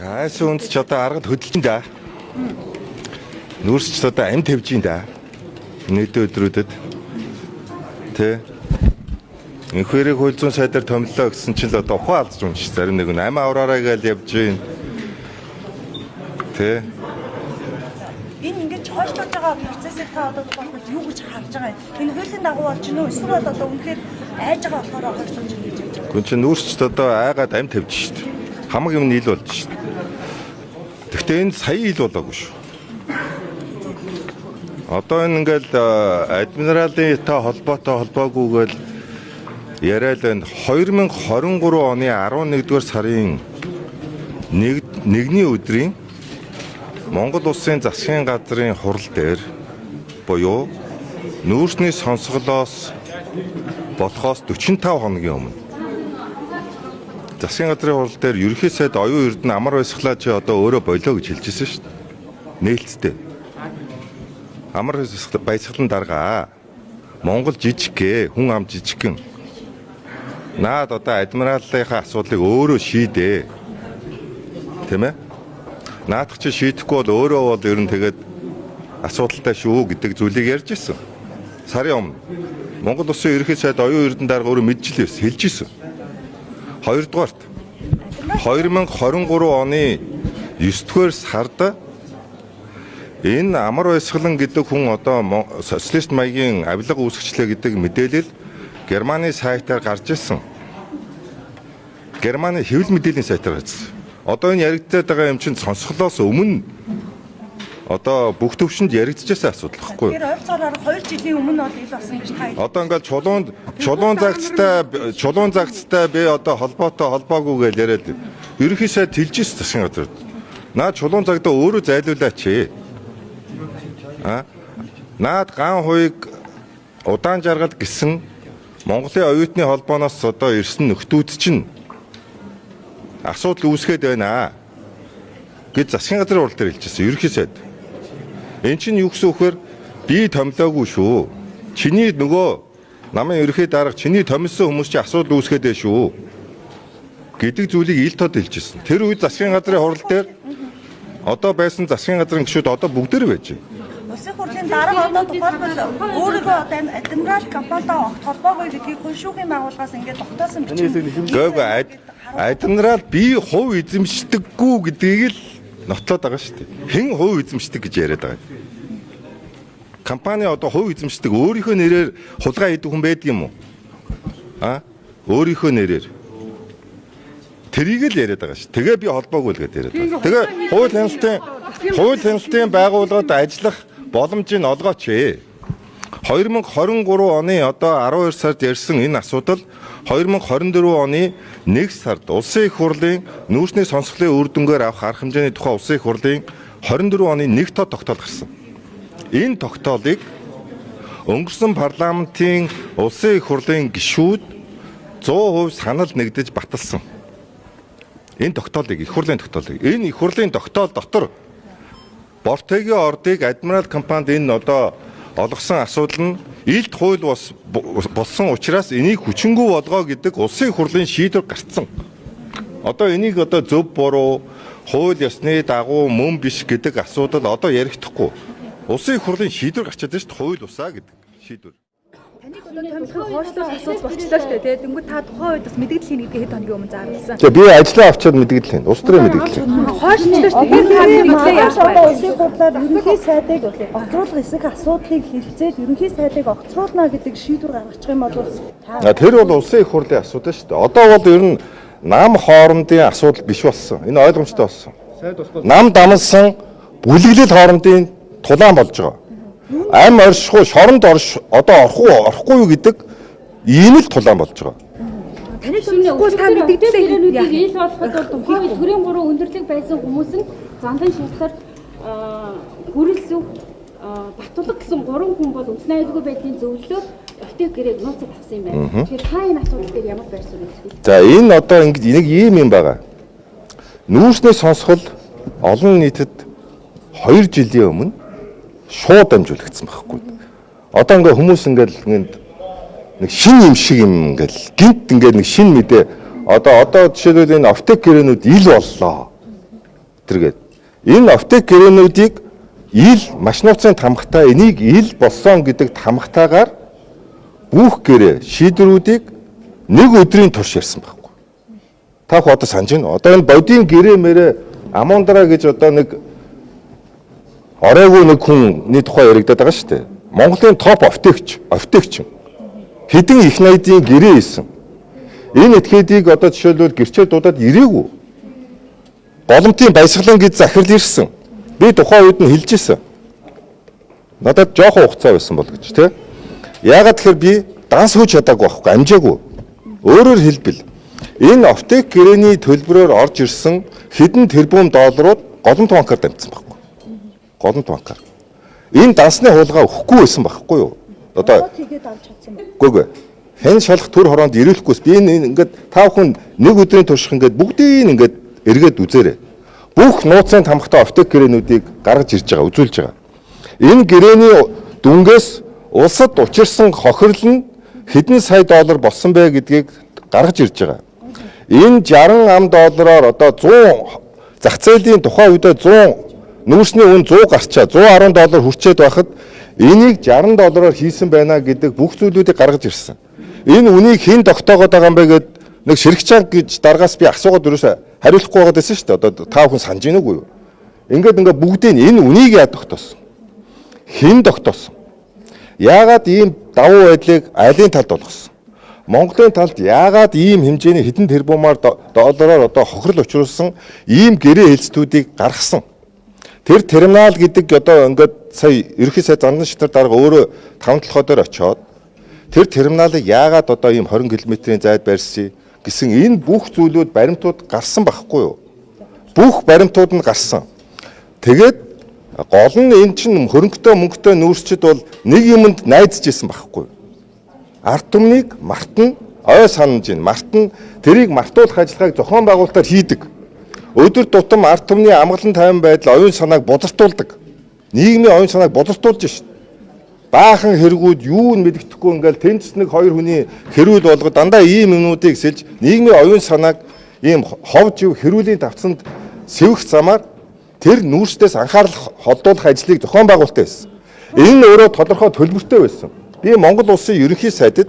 Айсан үнд ч одоо аргад хөдөлж ин да. Нүүрс ч одоо амт тавьж ин да. Нийт өдрүүдэд. Тэ. Инхээрийг хөлзөн сайдаар томлоо гэсэн чинь л одоо ухаан алдж юм шиг зарим нэг нь амиа авраарай гэж явж гин. Тэ. Энэ ингэж хойшлож байгаа процессыг та одоо тухайлбал юу гэж харж байгаа юм? Энэ хуулийн дагуу болж гинөө эсвэл одоо үнэхээр айж байгаа болохоор хойшлож байна гэж явж байгаа. Гүн чинь нүүрс ч одоо айгаад амт тавьж шít. Хамаг юм нийл болж шít. Гэхдээ энэ сая ил болоогүй шүү. Одоо энэ ингээл адмиралын та холбоотой холбоогүйгээл яриад байна. 2023 оны 11-р сарын 1-ний өдрийн Монгол Улсын засгийн газрын хурал дээр буюу нүүрсний сонсголоос болохоос 45 хоногийн өмнө засгийн газрын хурал дээр ерөнхий сайд оюун эрдэнэ амар баясгалаа чи одоо өөрөө болоо гэж хэлжсэн шүү дээ. Нээлттэй. Амар баясгалан даргаа. Монгол жижиг хүн ам жижигхэн. Наад одоо адмиралынхаа асуудлыг өөрөө шийдээ. Тэ мэ? Наадах чи шийдэхгүй бол өөрөө бол ер нь тэгээд асуудалтай шүү гэдэг зүйлийг ярьж ирсэн. Сарын өмнө Монгол Улсын ерөнхий сайд оюун эрдэнэ дарга өөрөө мэдчихлээс хэлж ирсэн. Хоёрдугаарт 2023 оны 9-р сард энэ амар баясгалан гэдэг хүн одоо социалист маягийн авилга үүсгэчлээ гэдэг мэдээлэл Германы сайтаар гарч ирсэн. Германы хэвлэл мэдээллийн сайтаар гарсан. Одоо энэ яригддаг байгаа юм чинь сонсголоос өмнө одоо бүх төвшөнд яригдчихсан асуудал гэхгүй юу? Тэр ойрцоороор 2 жилийн өмнө бол ил болсон гэж та. Одоо ингээл чулуун загцтай би одоо холбоогүй гэж яриад ерөнхий сайд хэлжсэн засгийн газар. Наад чулуун загтаа өөрөө зайлуулаач. Наад ган хуйг удаан жаргал гэсэн Монголын оюутны холбооноос одоо ирсэн нөхдүүд чинь асуудал үүсгээд байна гэж засгийн газрын урал дээр хэлжсэн ерөнхий сайд. Эн чинь юу гэсэн үхээр би томлоогүй шүү. Чиний нөгөө намын ерөнхий дарга чиний томилсон хүмүүс чинь асуудал үүсгээд байна шүү гэдэг зүйлийг ил тод хэлжсэн. Тэр үед засгийн газрын хурал дээр одоо байсан засгийн газрын гишүүд одоо бүгдээр байж байна. Улсын хурлын дарга одоо тухайлбал өөрийгөө одоо адмирал компанитай огт холбоогүй гэдгийг хөншүүхийн байгууллагаас ингээд тогтоосон бичин. Гэхдээ адмирал би хувь эзэмшдэггүй гэдгийг л нотлоод байгаа шүү дээ. Хэн хувь эзэмшдэг гэж яриад байгаа юм. Компани одоо хувь эзэмшдэг өөрийнхөө нэрээр хулгай хийдэг хүн байдаг юм уу? Өөрийнхөө нэрээр. Тэрийг л яриад байгаа шүү. Тэгээ би холбоогүй л гэдээ яриад байгаа. Тэгээ хууль хяналтын байгууллагад ажиллах боломжийг олгооч. 2023 оны одоо 12 сард ярьсан энэ асуудал 2024 оны 1 сард Улсын их хурлын нүүрсний сонсголын үр дүнгээр авах арга хэмжээний тухай Улсын их хурлын 24 оны 1 тоо тогтоол гарсан. Энэ тогтоолыг өнгөрсөн парламентын Улсын их хурлын гишүүд 100% санал нэгдэж баталсан. Энэ тогтоолыг их хурлын тогтоолыг энэ их хурлын тогтоол дотор Бортегийн ордыг адмирал компанид энэ одоо олгосон асуудал нь илт хууль болсон учраас энийг хүчингү болгоо гэдэг улсын их хурлын шийдвэр гарцсан. Одоо энийг одоо зөв буруу хууль ёсны дагуу мөн биш гэдэг асуудал одоо ярихдаггүй. Улсын их хурлын шийдвэр гарчаад байна шүү дээ. Хууль усаа гэдэг шийдвэр. Таныг одоо томилхын хойшлоос асуудал болчихлоо шүү дээ. Тэнгүүд та тухайн үед бас мэдээлэл хийх хэд хоногийн өмнө зарласан. Тэгээ би ажиллаа авчаад мэдээлэл хийн. Улс төрийн мэдээлэл. Хойшлоо шүү дээ. Тэгэхээр та мэдээлэл яаж байна? Улсын хурлаар ерөнхий сайдыг огцруулах эсэх асуудлыг хэлцээд ерөнхий сайдыг огцруулна гэдэг шийдвэр гаргачих юм бол тэр бол улсын их хурлын асуудал шүү дээ. Одоо бол ер нь нам хоорондын асуудал биш болсон. Энэ ойлгомжтой болсон. Нам дамсан бүлэглэл хоорондын тулаан болж байгаа. Ам оршихгүй шоронд одоо орохгүй юу гэдэг ийм л тулаан болж байгаа. Таны зөвхөн та мэдээлэл ил болоход бол төрийн 3 өндөрлөг байсан хүмүүс нь зандан шийдлэр хүрэлцүү батулга гэсэн 3 хүн бол үндэсний аюулгүй байдлын зөвлөлөөр офтыг гэрээг нууцад авсан юм байна. Тэгэхээр та энэ асуудал дээр ямар байр суурь хэлэх вэ? За энэ одоо ингэж нэг ийм юм байгаа. Нүүрсний сонсгол олон нийтэд 2 жилийн өмнө шууд дамжуулагдсан байхгүй. Одоо ингээ хүмүүс ингээл нэг шин юм шиг юм ингээл гинт ингээд нэг шин мэдээ одоо жишээлбэл энэ офтек гэрээнүүд ил боллоо. тэргээд энэ оптик гэрээнүүдийг ил маш нууцын тамхтай энийг ил болсон гэдэг тамхтайгаар бүх гэрээ шийдвэрүүдийг нэг өдрийн турш ярьсан байхгүй. Та их одоо санаж байна. Одоо энэ бодийн гэрээ мэрэ Амундраа гэж одоо нэг оройгүй нэг хүнний тухай яригдаад байгаа шүү дээ. Монголын топ оптикч хэдэн их найдын гэрээ ийсэн. Энэ этгээдийг одоо жишээлбэл гэрчээ дуудаад ирээгүй. Боломтын баясгалан гэж захирал ирсэн. Би тухайн үед нь хэлж ирсэн. Надад жоохон хугацаа байсан бол гэж тий. Яагаад тэгэхээр би данс хөөж чадаагүй байхгүй, амжаагүй. Өөрөөр хэлбэл энэ оптик гэрээний төлбөрөөр орж ирсэн хэдэн тэрбум долларууд голомт банкар дамжсан байхгүй. Голомт банкар. Энэ дансны хуулгаа өгөхгүй байсан байхгүй юу? Одоо тэгээд авч чадсан байна. үгүй. Хэн шалах төр хороонд ирүүлэхгүйс би энэ ингээд та бүхэн нэг өдрийн турших ингээд бүгдийг ингээд эргээд үзээрэй. Бүх нууцын тамхтай оптик гэрээнүүдийг гаргаж ирж байгаа, үзүүлж байгаа. Энэ гэрээний дүнгээс улсад учирсан хохирол нь хэдэн сая доллар болсон бэ гэдгийг гаргаж ирж байгаа. Энэ 60 ам доллараар одоо 100 зах зээлийн тухайн үедээ 100 нүүрсний үн 100 гарчаа 110 доллар хүрчээд байхад энийг 60 доллараар хийсэн байна гэдэг бүх зүйлүүдийг гаргаж ирсэн. Энэ үнийг хэн тогтоогоод байгаа юм бэ гэд нэг ширхчанг гэж дараагаас би асуугаад өрөөсө хариулахгүй байгаад байсан шүү дээ. Одоо та бүхэн санаж байна уу юу? Ингээд бүгдийг энэ үнийг яа тогтоосон? Хэн тогтоосон? Яагаад ийм давуу байдлыг айлын талд болгосон? Монголын талд яагаад ийм хэмжээний хэдэн тэрбумаар доллараар одоо хохирол учруулсан ийм гэрээ хэлцтүүдийг гаргасан? Тэр терминал гэдэг одоо ингээд сая ерөнхий сайд Зандан шатар дарга өөрөө 5 толгойдоор очиод тэр терминалыг яагаад одоо ийм 20 км-ийн зайд байрсан гэсэн энэ бүх зүйлүүд баримтууд гарсан байхгүй юу? Бүх баримтууд нь гарсан. Тэгээд гол нь эн чинь хөрөнгөтэй мөнгөтэй нүүрсчд бол нэг юмд найдаж исэн байхгүй юу? Ард түмнийг мартна, ой санаж ин мартна, тэрийг мартуулах ажиллагааг зохион байгуулалтаар хийдэг. Өдөр тутам ард түмний амгалан тайван байдал оюун санааг бодортуулдаг. Нийгмийн оюун санааг бодортуулж шít. Баахан хэрэгүүд юу нь мэддэхгүй ингээл тэнцс нэг хоёр хүний хэрүүл болгоод дандаа ийм юмнуудыг сэлж нийгмийн оюун санааг ийм ховж ив хэрүүлийн давцанд сэвэх замаар тэр нүүрстээс анхаарал холдуулах ажлыг зохион байгуулалтаа байсан. Энэ өөрөө тодорхой төлбөртэй байсан. Би Монгол улсын ерөнхий сайдад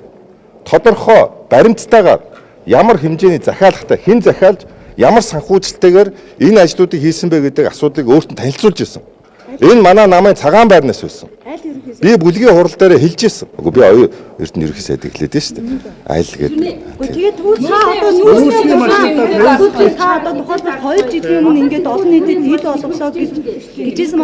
тодорхой баримттайгаар ямар хэмжээний захиалгатай хэн захиалж ямар санхүүжилттэйгээр энэ ажлуудыг хийсэн бэ гэдэг асуудлыг өөртөө танилцуулж ирсэн. Энэ манай намын цагаан байрнаас байсан. Би бүлгийн хурал дээр хэлж ирсэн. Үгүй би Эрдэнэ ерөнхий сайд эхлээд шүү дээ. Айл гэдэг. Тэгээд та одоо нүүрсний машинтаа та одоо тухайлбал 2 жилийн өмнө ингээд олон нийтэд ил болголоо гэжсэн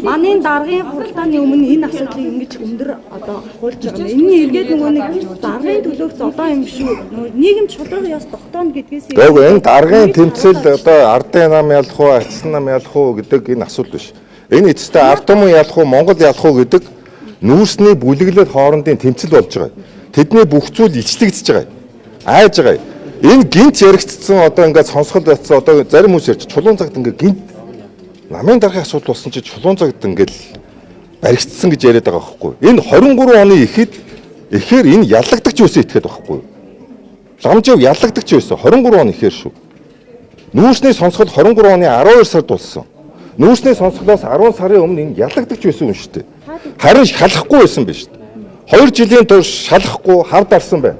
манай даргын хуралдааны өмнө энэ асуудлыг ингэж өндөр одоо хуулж байгаа юм. Энэний эргээд нөгөө нэг даргын төлөөх зодоо юм шүү. Нийгэм чулуу яс тогтооно гэдгээс яг энэ даргын тэмцэл одоо ардын нам ялах уу, ачсан нам ялах уу гэдэг энэ асуудал биш. Энэ эцэстээ ард түмэн ялах уу, Монгол ялах уу гэдэг нүүрсний бүлэглэл хоорондын тэмцэл болж байгаа. Тэдний бүх зүйл ичлэгдэж байгаа. Айж байгаа. Энэ гинт яригдсан одоо ингээд сонсгол батсан одоо зарим хүмүүс ярьж чулуун цагт ингээд гинт намын даргын асуудал болсон чи чулуун цагт ингээд баригдсан гэж яриад байгаа байхгүй. Энэ 23 оны ихээр энэ яллагдагч байсан итгэхэд байхгүй. Ламжав яллагдагч байсан 23 оны ихээр шүү. Нүүрсний сонсгол 23 оны 12 сард болсон. Нүүрсний сонсголоос 10 сарын өмнө энэ яллагдагч байсан юм шүү дээ. Харин шалахгүй байсан биш шүү дээ. 2 жилийн турш шалахгүй хавд арсан байна.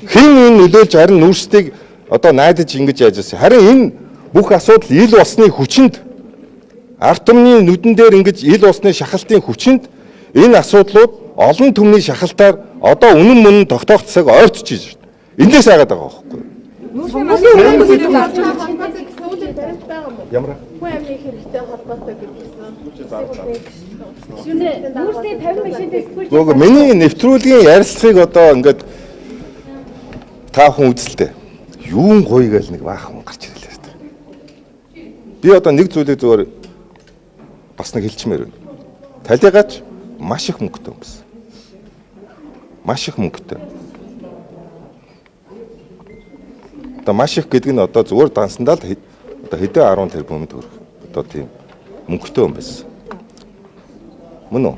Хэн энэ нөлөөлж харин нүүрсийг одоо найдаж ингэж яаж ирсэн. Харин энэ бүх асуудал ил болсны хүчинд ард түмний нүдэн дээр ингэж ил болсны шахалтын хүчинд энэ асуудлууд олон түмний шахалтаар одоо үнэн мөн тогтоох цагийг ойртож ийж шүү дээ. Эндээс айгаад байгаа байхгүй. Ямар Хүн амны хэрэгтэй холбоотой гэдгийгсэн. Нүүрсний 50 машинтай сэтгүүлч. Гүг миний нэвтрүүлгийн ярилцлагыг одоо ингээд та хүн үзэлтэй. Юун гоё гэл нэг баахан гарч ирлээ шүү дээ. Би одоо нэг зүйлийг зөвөр бас нэг хэлчмээр байна. Талигаач маш их мөнгөтэй юм байна. Маш их мөнгөтэй. Одоо маш их гэдэг нь одоо зөвөр дансандаа л одоо хэдэн 10 тэрбум төгрөг. Одоо тийм мөнгөтэй юм байна. Мөн үү?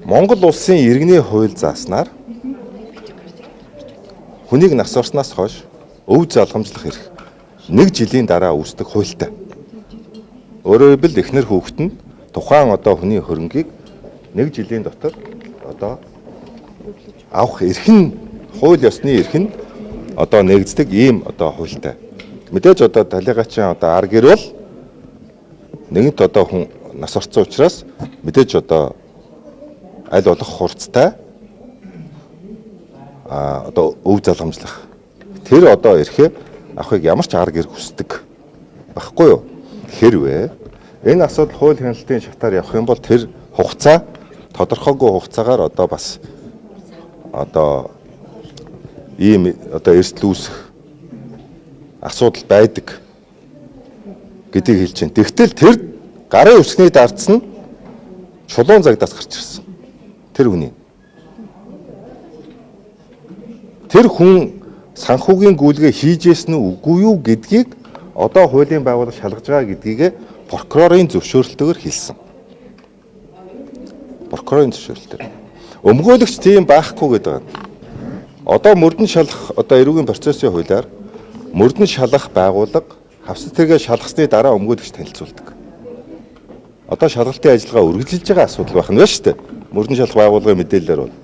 Монгол улсын иргэний хууль зааснаар хүнийг нас орсноос хойш өв залгамжлах эрх 1 жилийн дараа үүсдэг хуультай. Өөрөөр хэлбэл эхнэр хүүхэд нь тухайн одоо хүний хөрөнгийг 1 жилийн дотор одоо авах эрх нь хууль ёсны эрх нь одоо нэгддэг ийм одоо хуультай. Мэдээж одоо талигаачин одоо ар гэр бол нэгэнт одоо хүн нас орсон учраас мэдээж одоо аль болох хурцтай одоо өв залгамжлах тэр одоо эрхээ авахыг ямар ч ар гэр хүсдэг багхгүй юу? Хэрвээ энэ асуудал хууль хяналтын шатаар явах юм бол тэр хугацаа тодорхойгүй хугацаагаар одоо бас одоо ийм одоо эрсдэл үүсэх асуудал байдаг гэдгийг хэлж байна. Тэгтэл тэр гарын үсгний дардсан нь чулуун загдаас гарч ирсэн. Тэр хүний. Тэр хүн санхүүгийн гүйлгээ хийжсэн нь үгүй юу гэдгийг одоо хуулийн байгууллага шалгаж байгаа гэдгийг прокурорын зөвшөөрлөлтөөр хэлсэн. Прокурорын зөвшөөрлөлтөөр. Өмгөөлөгч тийм байхгүй гэдэг байна. Одоо мөрдөн шалах одоо эрүүгийн процессын хуулиар мөрдөн шалах байгууллага хавсад тэргээ шалгасны дараа өмгөөлөгч танилцуулдаг. Одоо шалгалтын ажиллагаа үргэлжилж байгаа асуудал байх нь ба шүү дээ. Мөрдөн шалах байгууллагын мэдээлэлээр бол